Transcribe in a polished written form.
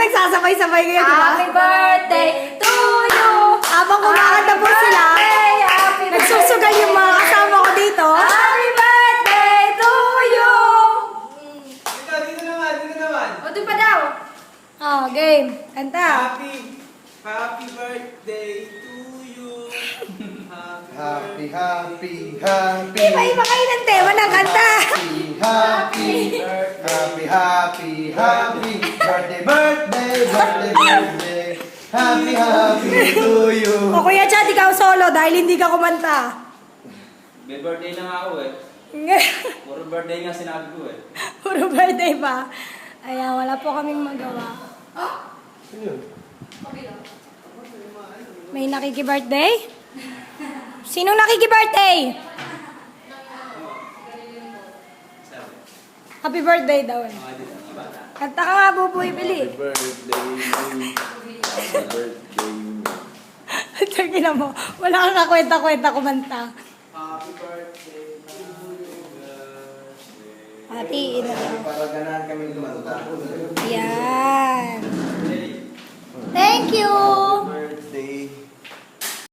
nagsasabay-sabay kayo, di ba? Happy birthday to you! Habang kumakanta po sila, Happy nagsusugal yung mga kasama ko dito. Happy birthday to you! Dito naman. O, doon pa daw. Oh, game. Kanta. Happy birthday to you. Happy Iba-iba kayo ng tema ng kanta. birthday. Happy to you. O Kuya Chad, ikaw solo dahil hindi ka kumanta. May birthday na nga ako eh. Puro birthday nga sinabi ko eh. Puro birthday pa. Ayan, wala po kaming magawa. May nakiki-birthday? Sinong nakiki-birthday? Happy birthday daw eh. Kanta ka nga, Buboy, Bili. Turkey na mo. Wala kang kakwenta-kwenta kumanta. Happy birthday to you. Hatiin na lang. Para ganahan kami kumanta. Yan. Thank you. Birthday.